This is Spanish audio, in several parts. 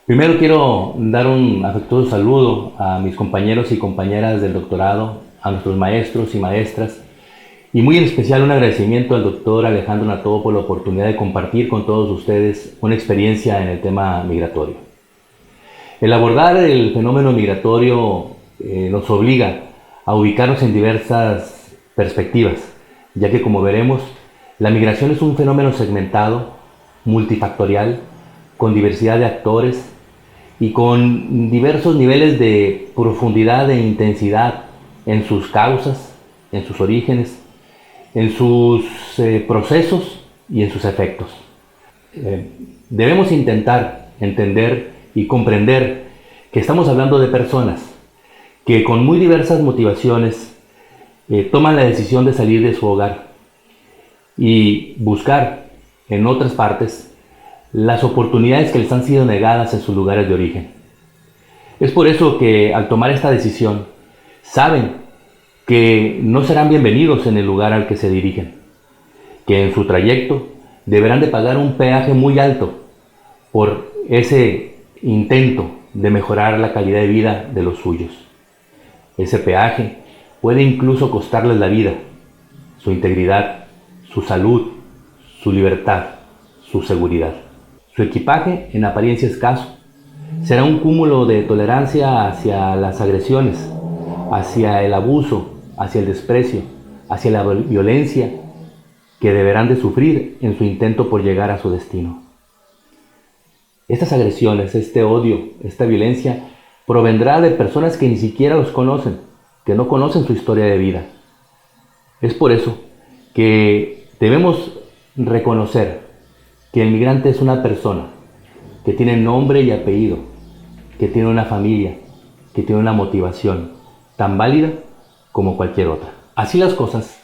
Primero quiero dar un afectuoso saludo a mis compañeros y compañeras del doctorado, a nuestros maestros y maestras, y muy en especial un agradecimiento al doctor Alejandro Nató por la oportunidad de compartir con todos ustedes una experiencia en el tema migratorio. El abordar el fenómeno migratorio nos obliga a ubicarnos en diversas perspectivas, ya que como veremos, la migración es un fenómeno segmentado, multifactorial, con diversidad de actores y con diversos niveles de profundidad e intensidad en sus causas, en sus orígenes, en sus procesos y en sus efectos. Debemos intentar entender y comprender que estamos hablando de personas que con muy diversas motivaciones toman la decisión de salir de su hogar y buscar en otras partes las oportunidades que les han sido negadas en sus lugares de origen. Es por eso que al tomar esta decisión saben que no serán bienvenidos en el lugar al que se dirigen, que en su trayecto deberán de pagar un peaje muy alto por ese intento de mejorar la calidad de vida de los suyos. Ese peaje puede incluso costarles la vida, su integridad, su salud, su libertad, su seguridad. Su equipaje, en apariencia escaso, será un cúmulo de tolerancia hacia las agresiones, hacia el abuso, hacia el desprecio, hacia la violencia que deberán de sufrir en su intento por llegar a su destino. Estas agresiones, este odio, esta violencia, provendrá de personas que ni siquiera los conocen, que no conocen su historia de vida. Es por eso que debemos reconocer que el migrante es una persona que tiene nombre y apellido, que tiene una familia, que tiene una motivación tan válida como cualquier otra. Así las cosas,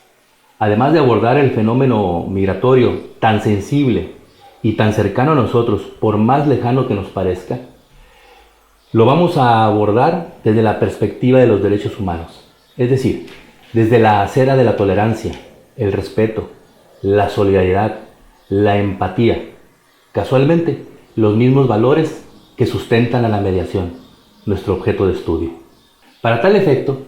además de abordar el fenómeno migratorio tan sensible y tan cercano a nosotros, por más lejano que nos parezca, lo vamos a abordar desde la perspectiva de los derechos humanos, es decir, desde la acera de la tolerancia, el respeto, la solidaridad, la empatía, casualmente los mismos valores que sustentan a la mediación, nuestro objeto de estudio. Para tal efecto,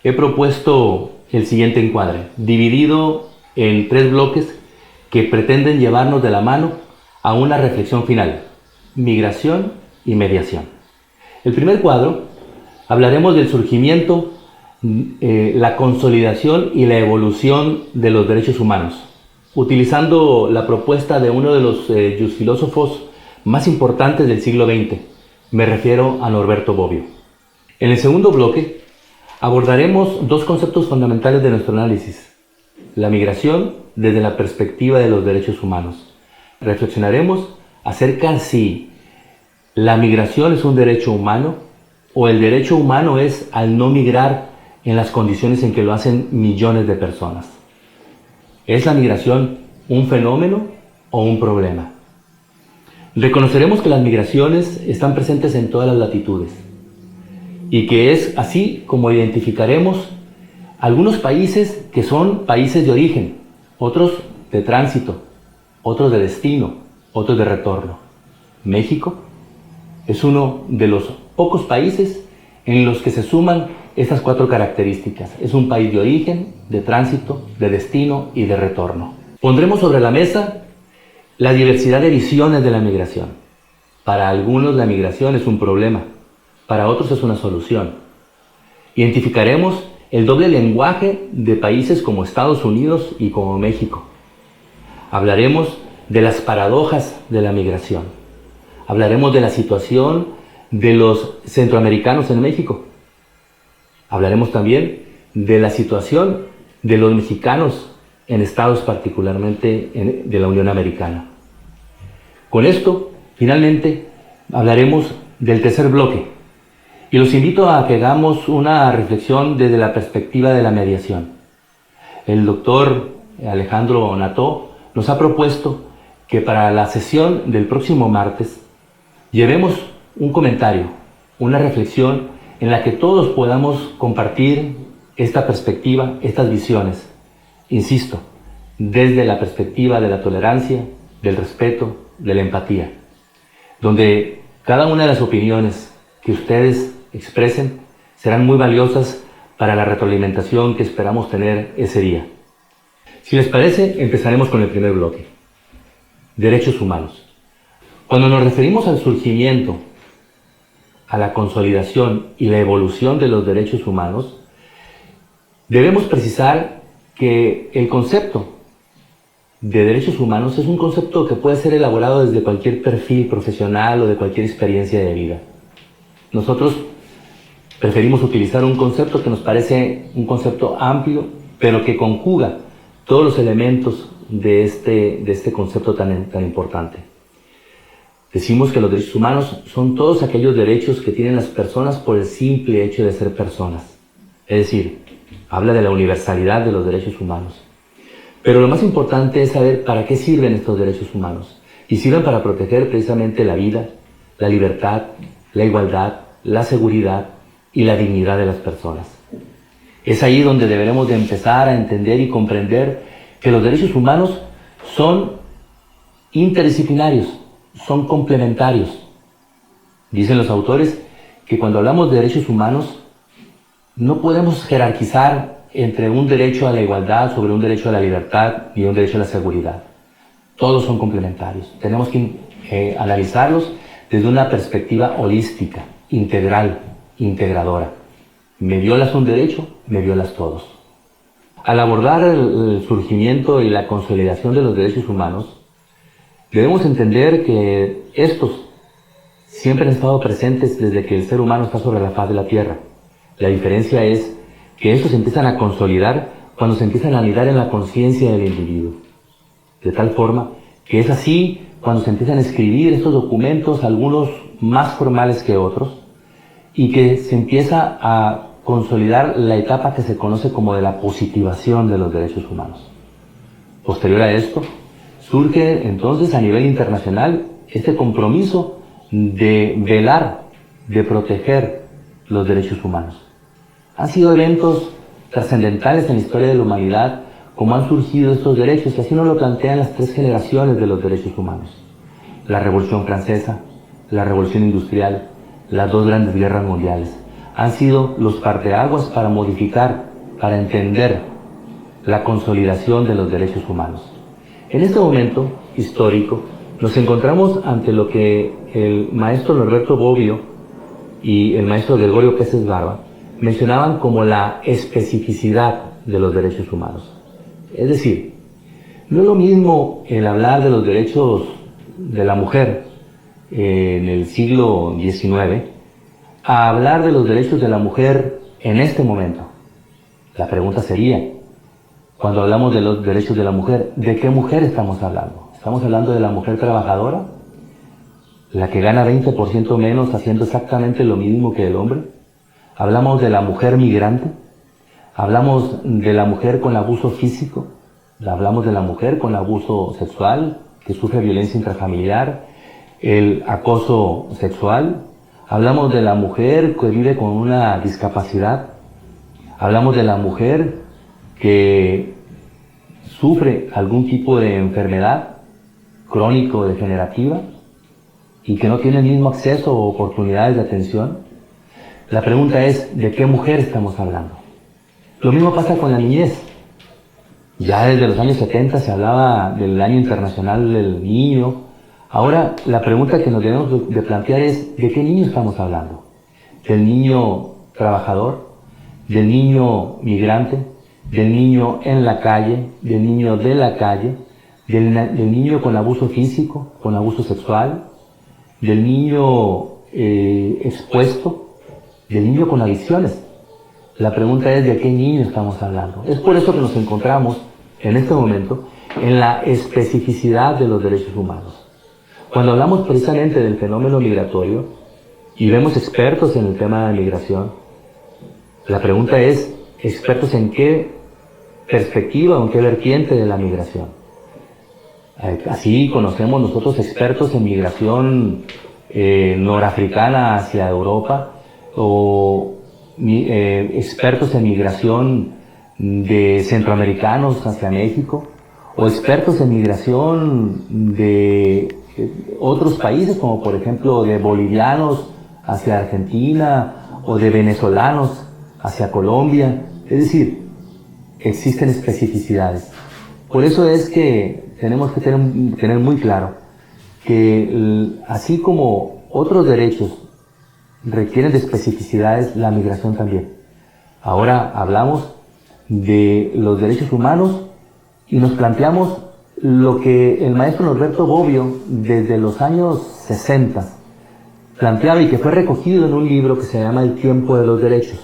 he propuesto el siguiente encuadre, dividido en 3 bloques que pretenden llevarnos de la mano a una reflexión final: migración y mediación. El primer cuadro, hablaremos del surgimiento, la consolidación y la evolución de los derechos humanos, utilizando la propuesta de uno de los filósofos más importantes del siglo XX. Me refiero a Norberto Bobbio. En el segundo bloque abordaremos 2 conceptos fundamentales de nuestro análisis: la migración desde la perspectiva de los derechos humanos. Reflexionaremos acerca si la migración es un derecho humano o el derecho humano es al no migrar en las condiciones en que lo hacen millones de personas. ¿Es la migración un fenómeno o un problema? Reconoceremos que las migraciones están presentes en todas las latitudes y que es así como identificaremos algunos países que son países de origen, otros de tránsito, otros de destino, otros de retorno. México es uno de los pocos países en los que se suman estas 4 características. Es un país de origen, de tránsito, de destino y de retorno. Pondremos sobre la mesa la diversidad de visiones de la migración. Para algunos la migración es un problema, para otros es una solución. Identificaremos el doble lenguaje de países como Estados Unidos y como México. Hablaremos de las paradojas de la migración. Hablaremos de la situación de los centroamericanos en México. Hablaremos también de la situación de los mexicanos en estados particularmente de la Unión Americana. Con esto, finalmente, hablaremos del tercer bloque y los invito a que hagamos una reflexión desde la perspectiva de la mediación. El doctor Alejandro Nató nos ha propuesto que para la sesión del próximo martes llevemos un comentario, una reflexión en la que todos podamos compartir esta perspectiva, estas visiones. Insisto, desde la perspectiva de la tolerancia, del respeto, de la empatía, donde Cada una de las opiniones que ustedes expresen serán muy valiosas para la retroalimentación que esperamos tener ese día. Si les parece, empezaremos con el primer bloque. Derechos humanos. Cuando nos referimos al surgimiento, a la consolidación y la evolución de los derechos humanos, debemos precisar que el concepto de derechos humanos es un concepto que puede ser elaborado desde cualquier perfil profesional o de cualquier experiencia de vida. Nosotros preferimos utilizar un concepto que nos parece un concepto amplio, pero que conjuga todos los elementos de este concepto tan importante. Decimos que los derechos humanos son todos aquellos derechos que tienen las personas por el simple hecho de ser personas. Es decir, habla de la universalidad de los derechos humanos. Pero lo más importante es saber para qué sirven estos derechos humanos. Y sirven para proteger precisamente la vida, la libertad, la igualdad, la seguridad y la dignidad de las personas. Es ahí donde deberemos de empezar a entender y comprender que los derechos humanos son interdisciplinarios, son complementarios. Dicen los autores que cuando hablamos de derechos humanos no podemos jerarquizar entre un derecho a la igualdad sobre un derecho a la libertad y un derecho a la seguridad. Todos son complementarios. Tenemos que analizarlos desde una perspectiva holística, integral, integradora. Me violas un derecho, me violas todos. Al abordar el surgimiento y la consolidación de los derechos humanos, debemos entender que estos siempre han estado presentes desde que el ser humano está sobre la faz de la Tierra. La diferencia es que estos se empiezan a consolidar cuando se empiezan a anidar en la conciencia del individuo. De tal forma que es así cuando se empiezan a escribir estos documentos, algunos más formales que otros, y que se empieza a consolidar la etapa que se conoce como de la positivación de los derechos humanos. Posterior a esto, surge entonces a nivel internacional este compromiso de velar, de proteger los derechos humanos. Han sido eventos trascendentales en la historia de la humanidad como han surgido estos derechos, y así nos lo plantean las tres generaciones de los derechos humanos. La Revolución Francesa, la Revolución Industrial, las dos grandes guerras mundiales han sido los parteaguas para modificar, para entender la consolidación de los derechos humanos. En este momento histórico nos encontramos ante lo que el maestro Norberto Bobbio y el maestro Gregorio Peces Barba mencionaban como la especificidad de los derechos humanos. Es decir, no es lo mismo el hablar de los derechos de la mujer en el siglo XIX a hablar de los derechos de la mujer en este momento. La pregunta sería, cuando hablamos de los derechos de la mujer, ¿de qué mujer estamos hablando? ¿Estamos hablando de la mujer trabajadora? ¿La que gana 20% menos haciendo exactamente lo mismo que el hombre? ¿Hablamos de la mujer migrante? ¿Hablamos de la mujer con abuso físico? ¿Hablamos de la mujer con abuso sexual, que sufre violencia intrafamiliar, el acoso sexual? ¿Hablamos de la mujer que vive con una discapacidad? ¿Hablamos de la mujer que sufre algún tipo de enfermedad crónico-degenerativa y que no tiene el mismo acceso o oportunidades de atención? La pregunta es, ¿de qué mujer estamos hablando? Lo mismo pasa con la niñez. Ya desde los años 70 se hablaba del Año Internacional del Niño. Ahora, la pregunta que nos debemos de plantear es, ¿de qué niño estamos hablando? ¿Del niño trabajador? ¿Del niño migrante? ¿Del niño en la calle? ¿Del niño de la calle? ¿Del niño con abuso físico? ¿Con abuso sexual? ¿Del niño expuesto? ¿Del niño con adicciones? La pregunta es, ¿de qué niño estamos hablando? Es por eso que nos encontramos en este momento en la especificidad de los derechos humanos. Cuando hablamos precisamente del fenómeno migratorio y vemos expertos en el tema de migración, la pregunta es, ¿expertos en qué perspectiva o en qué vertiente de la migración? Así conocemos nosotros expertos en migración norafricana hacia Europa, o expertos en migración de centroamericanos hacia México, o expertos en migración de otros países, como por ejemplo de bolivianos hacia Argentina o de venezolanos hacia Colombia. Es decir, existen especificidades. Por eso es que tenemos que tener muy claro que así como otros derechos requieren de especificidades, la migración también. Ahora hablamos de los derechos humanos y nos planteamos lo que el maestro Norberto Bobbio desde los años 60 planteaba y que fue recogido en un libro que se llama El tiempo de los derechos.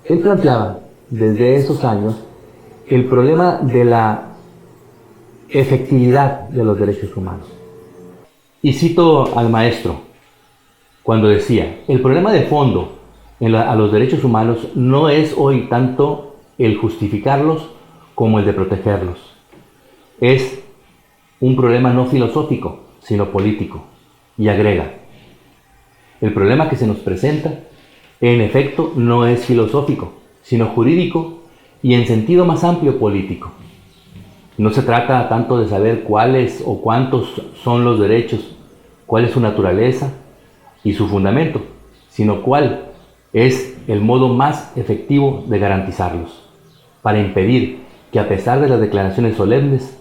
Él planteaba desde esos años el problema de la efectividad de los derechos humanos. Y cito al maestro cuando decía: el problema de fondo a los derechos humanos no es hoy tanto el justificarlos como el de protegerlos. Es un problema no filosófico, sino político. Y agrega: el problema que se nos presenta, en efecto, no es filosófico, sino jurídico y en sentido más amplio político. No se trata tanto de saber cuáles o cuántos son los derechos, cuál es su naturaleza y su fundamento, sino cuál es el modo más efectivo de garantizarlos, para impedir que a pesar de las declaraciones solemnes,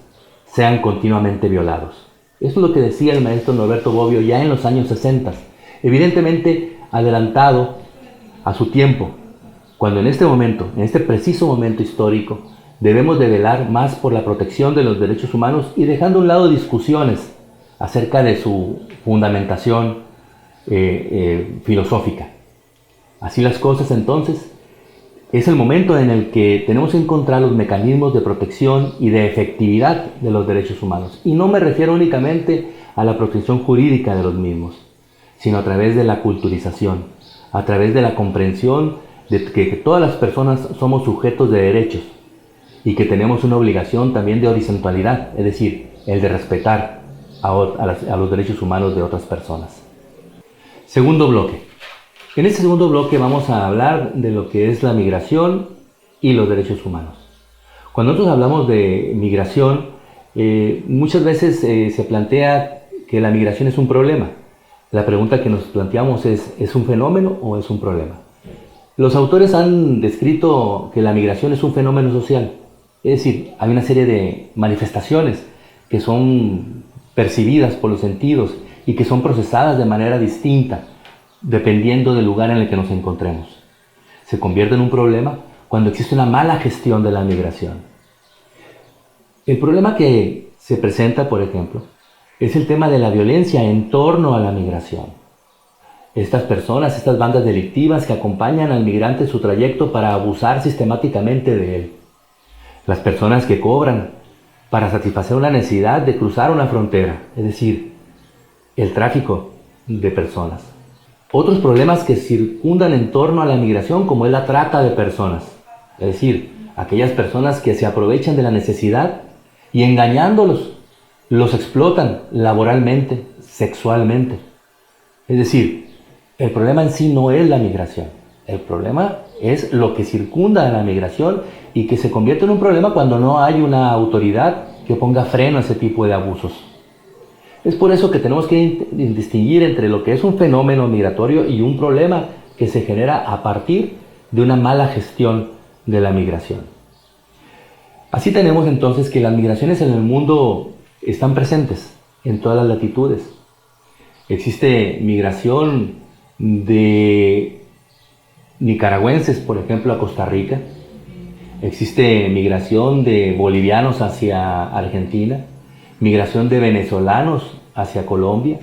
sean continuamente violados. Eso es lo que decía el maestro Norberto Bobbio ya en los años 60, evidentemente adelantado a su tiempo, cuando en este momento, en este preciso momento histórico, debemos de velar más por la protección de los derechos humanos y dejando a un lado discusiones acerca de su fundamentación filosófica. Así las cosas, entonces, es el momento en el que tenemos que encontrar los mecanismos de protección y de efectividad de los derechos humanos. Y no me refiero únicamente a la protección jurídica de los mismos, sino a través de la culturización, a través de la comprensión de que todas las personas somos sujetos de derechos y que tenemos una obligación también de horizontalidad, es decir, el de respetar a los derechos humanos de otras personas. Segundo bloque. En este segundo bloque vamos a hablar de lo que es la migración y los derechos humanos. Cuando nosotros hablamos de migración, muchas veces se plantea que la migración es un problema. La pregunta que nos planteamos ¿es un fenómeno o es un problema? Los autores han descrito que la migración es un fenómeno social. Es decir, hay una serie de manifestaciones que son percibidas por los sentidos y que son procesadas de manera distinta dependiendo del lugar en el que nos encontremos. Se convierte en un problema cuando existe una mala gestión de la migración. El problema que se presenta, por ejemplo, es el tema de la violencia en torno a la migración. Estas personas, estas bandas delictivas que acompañan al migrante en su trayecto para abusar sistemáticamente de él. Las personas que cobran para satisfacer una necesidad de cruzar una frontera, es decir, el tráfico de personas. Otros problemas que circundan en torno a la migración, como es la trata de personas, es decir, aquellas personas que se aprovechan de la necesidad y engañándolos, los explotan laboralmente, sexualmente. Es decir, el problema en sí no es la migración, el problema es lo que circunda a la migración y que se convierte en un problema cuando no hay una autoridad que ponga freno a ese tipo de abusos. Es por eso que tenemos que distinguir entre lo que es un fenómeno migratorio y un problema que se genera a partir de una mala gestión de la migración. Así tenemos entonces que las migraciones en el mundo están presentes en todas las latitudes. Existe migración de nicaragüenses, por ejemplo, a Costa Rica. Existe migración de bolivianos hacia Argentina. Migración de venezolanos hacia Colombia.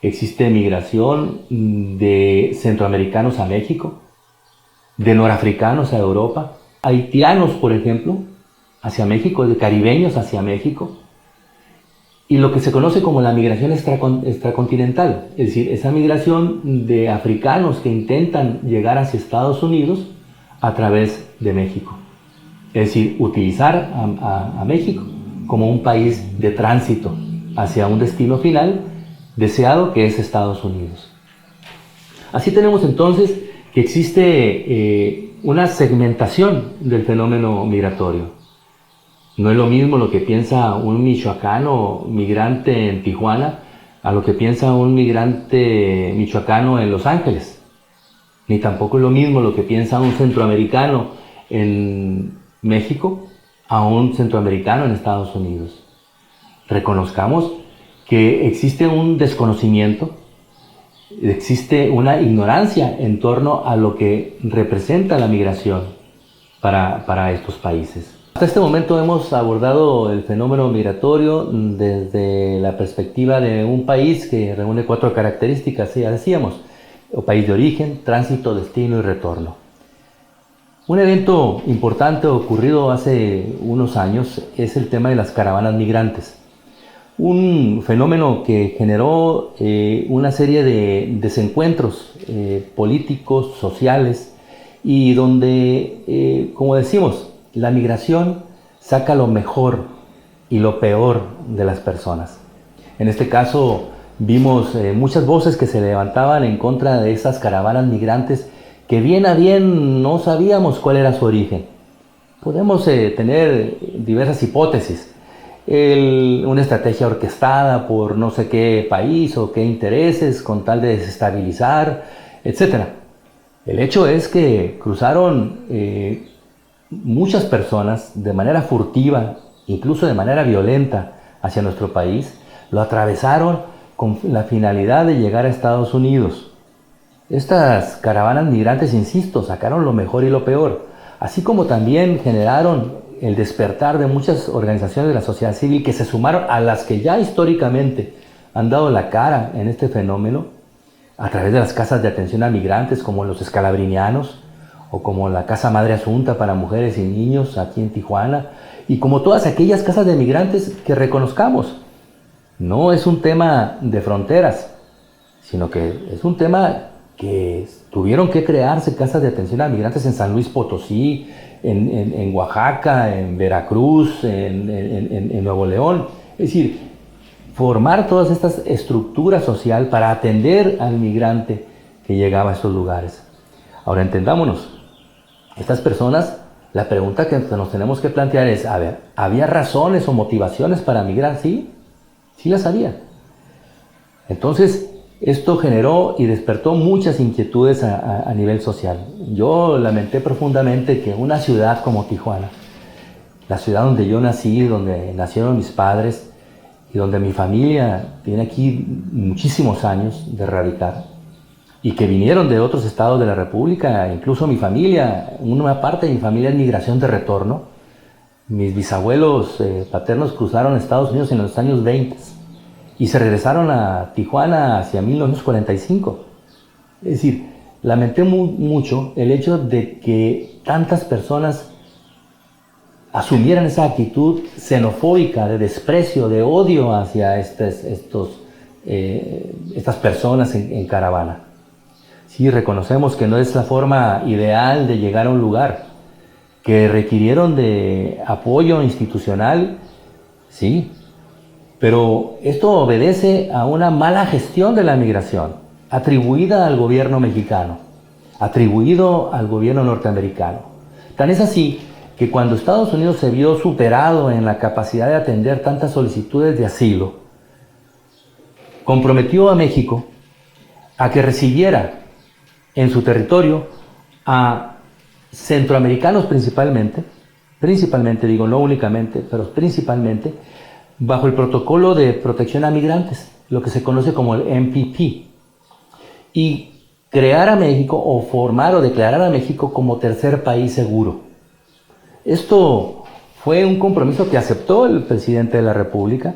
Existe migración de centroamericanos a México, de norafricanos a Europa, haitianos, por ejemplo, hacia México, de caribeños hacia México, y lo que se conoce como la migración extracontinental, es decir, esa migración de africanos que intentan llegar hacia Estados Unidos a través de México. Es decir, utilizar a México como un país de tránsito hacia un destino final deseado, que es Estados Unidos. Así tenemos entonces que existe una segmentación del fenómeno migratorio. No es lo mismo lo que piensa un michoacano migrante en Tijuana a lo que piensa un migrante michoacano en Los Ángeles. Ni tampoco es lo mismo lo que piensa un centroamericano en México a un centroamericano en Estados Unidos. Reconozcamos que existe un desconocimiento, existe una ignorancia en torno a lo que representa la migración para estos países. Hasta este momento hemos abordado el fenómeno migratorio desde la perspectiva de un país que reúne 4 características, ya decíamos: o país de origen, tránsito, destino y retorno. Un evento importante ocurrido hace unos años es el tema de las caravanas migrantes. Un fenómeno que generó una serie de desencuentros políticos, sociales, y donde, como decimos, la migración saca lo mejor y lo peor de las personas. En este caso vimos muchas voces que se levantaban en contra de esas caravanas migrantes que bien a bien no sabíamos cuál era su origen. Podemos tener diversas hipótesis. Una estrategia orquestada por no sé qué país o qué intereses con tal de desestabilizar, etc. El hecho es que cruzaron muchas personas de manera furtiva, incluso de manera violenta, hacia nuestro país. Lo atravesaron con la finalidad de llegar a Estados Unidos. Estas caravanas migrantes, insisto, sacaron lo mejor y lo peor, así como también generaron el despertar de muchas organizaciones de la sociedad civil que se sumaron a las que ya históricamente han dado la cara en este fenómeno a través de las casas de atención a migrantes como los escalabrinianos o como la Casa Madre Asunta para mujeres y niños aquí en Tijuana, y como todas aquellas casas de migrantes que reconozcamos. No es un tema de fronteras, sino que es un tema que tuvieron que crearse casas de atención a migrantes en San Luis Potosí, en Oaxaca, en Veracruz, en Nuevo León. Es decir, formar todas estas estructuras sociales para atender al migrante que llegaba a estos lugares. Ahora entendámonos, estas personas, la pregunta que nos tenemos que plantear es, a ver, ¿había razones o motivaciones para migrar? Sí, sí las había. Entonces, esto generó y despertó muchas inquietudes a nivel social. Yo lamenté profundamente que una ciudad como Tijuana, la ciudad donde yo nací, donde nacieron mis padres y donde mi familia tiene aquí muchísimos años de radicar, y que vinieron de otros estados de la República, incluso mi familia, una parte de mi familia es migración de retorno. Mis bisabuelos paternos cruzaron Estados Unidos en los años 20 y se regresaron a Tijuana hacia 1945. Es decir, lamenté mucho el hecho de que tantas personas asumieran esa actitud xenofóbica, de desprecio, de odio hacia estas personas en caravana. Sí, reconocemos que no es la forma ideal de llegar a un lugar, que requirieron de apoyo institucional, sí, pero esto obedece a una mala gestión de la migración, atribuida al gobierno mexicano, atribuido al gobierno norteamericano. Tan es así que cuando Estados Unidos se vio superado en la capacidad de atender tantas solicitudes de asilo, comprometió a México a que recibiera en su territorio a centroamericanos principalmente, digo, no únicamente, pero principalmente, bajo el protocolo de protección a migrantes, lo que se conoce como el MPP, y crear a México, o formar o declarar a México como tercer país seguro. Esto fue un compromiso que aceptó el presidente de la República,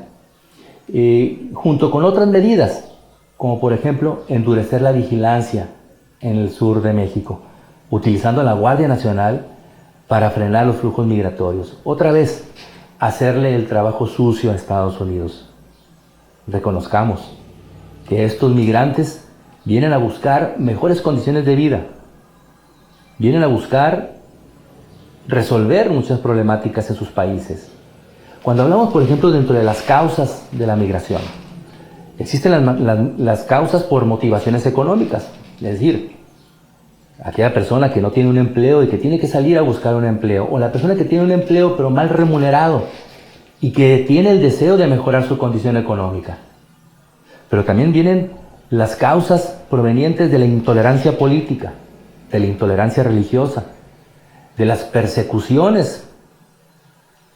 junto con otras medidas, como por ejemplo endurecer la vigilancia en el sur de México, utilizando a la Guardia Nacional para frenar los flujos migratorios. Otra vez, hacerle el trabajo sucio a Estados Unidos. Reconozcamos que estos migrantes vienen a buscar mejores condiciones de vida, vienen a buscar resolver muchas problemáticas en sus países. Cuando hablamos, por ejemplo, dentro de las causas de la migración, existen las causas por motivaciones económicas, es decir, aquella persona que no tiene un empleo y que tiene que salir a buscar un empleo, o la persona que tiene un empleo pero mal remunerado y que tiene el deseo de mejorar su condición económica. Pero también vienen las causas provenientes de la intolerancia política, de la intolerancia religiosa, de las persecuciones,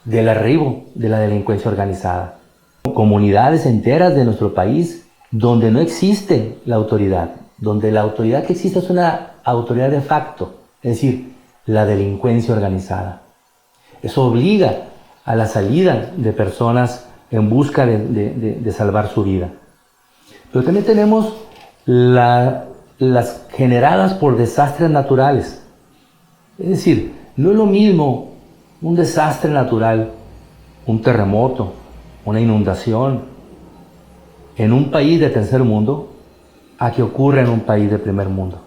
del arribo de la delincuencia organizada. Comunidades enteras de nuestro país donde no existe la autoridad, donde la autoridad que existe es una autoridad de facto, es decir, la delincuencia organizada. Eso obliga a la salida de personas en busca de salvar su vida. Pero también tenemos las generadas por desastres naturales. Es decir, no es lo mismo un desastre natural, un terremoto, una inundación, en un país de tercer mundo, a que ocurra en un país de primer mundo.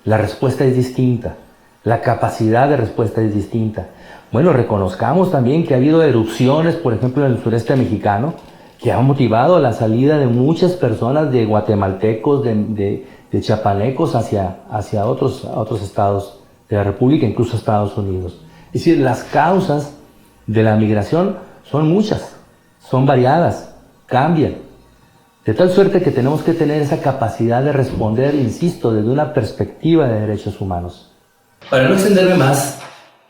La respuesta es distinta, la capacidad de respuesta es distinta. Bueno, reconozcamos también que ha habido erupciones, por ejemplo, en el sureste mexicano, que han motivado la salida de muchas personas, de guatemaltecos, de chiapanecos hacia otros estados de la República, incluso Estados Unidos. Es decir, las causas de la migración son muchas, son variadas, cambian. De tal suerte que tenemos que tener esa capacidad de responder, insisto, desde una perspectiva de derechos humanos. Para no extenderme más,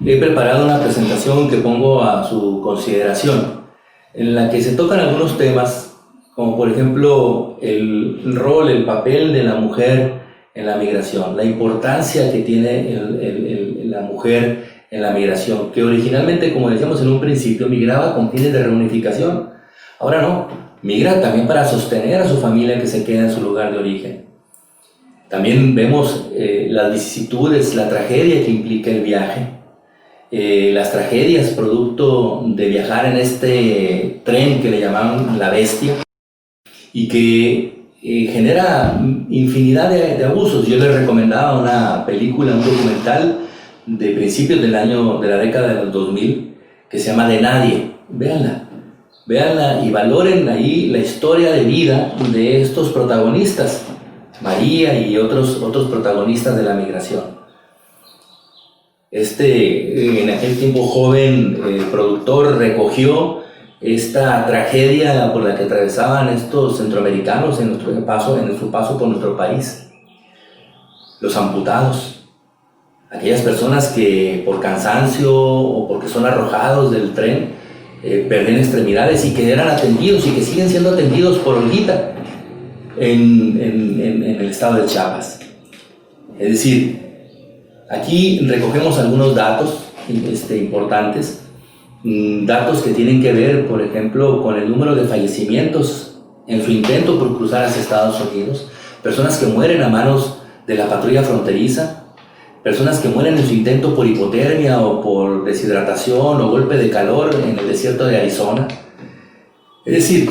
he preparado una presentación que pongo a su consideración, en la que se tocan algunos temas, como por ejemplo el rol, el papel de la mujer en la migración, la importancia que tiene la mujer en la migración, que originalmente, como decíamos en un principio, migraba con fines de reunificación. Ahora no. Migra también para sostener a su familia que se queda en su lugar de origen. También vemos las vicisitudes, la tragedia que implica el viaje, las tragedias producto de viajar en este tren que le llamaban la bestia y que genera infinidad de abusos. Yo les recomendaba una película, un documental de principios de la década de los 2000 que se llama De Nadie. Véanla y valoren ahí la historia de vida de estos protagonistas, María y otros protagonistas de la migración. En aquel tiempo joven productor recogió esta tragedia por la que atravesaban estos centroamericanos en su paso por nuestro país. Los amputados, aquellas personas que por cansancio o porque son arrojados del tren perdían extremidades y que eran atendidos y que siguen siendo atendidos por Olguita en el estado de Chiapas. Es decir, aquí recogemos algunos datos importantes, datos que tienen que ver, por ejemplo, con el número de fallecimientos en su intento por cruzar hacia Estados Unidos, personas que mueren a manos de la patrulla fronteriza, personas que mueren en su intento por hipotermia o por deshidratación o golpe de calor en el desierto de Arizona. Es decir,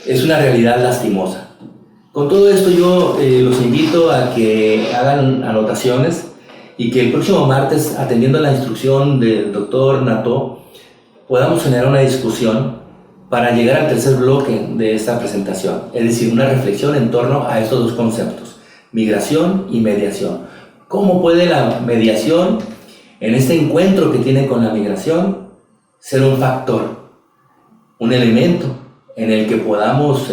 es una realidad lastimosa. Con todo esto yo los invito a que hagan anotaciones y que el próximo martes, atendiendo la instrucción del doctor Nató, podamos generar una discusión para llegar al tercer bloque de esta presentación, es decir, una reflexión en torno a estos dos conceptos, migración y mediación. ¿Cómo puede la mediación, en este encuentro que tiene con la migración, ser un factor, un elemento en el que podamos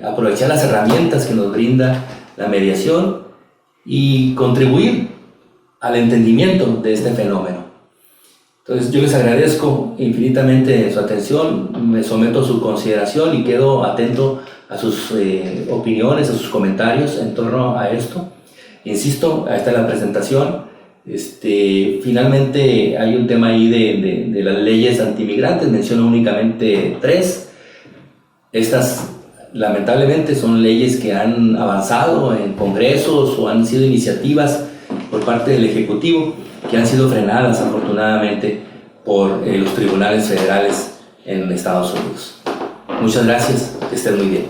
aprovechar las herramientas que nos brinda la mediación y contribuir al entendimiento de este fenómeno? Entonces yo les agradezco infinitamente su atención, me someto a su consideración y quedo atento a sus opiniones, a sus comentarios en torno a esto. Insisto, ahí está la presentación. Finalmente hay un tema ahí de las leyes antimigrantes, menciono únicamente 3. Estas lamentablemente son leyes que han avanzado en congresos o han sido iniciativas por parte del Ejecutivo que han sido frenadas afortunadamente por los tribunales federales en Estados Unidos. Muchas gracias, que estén muy bien.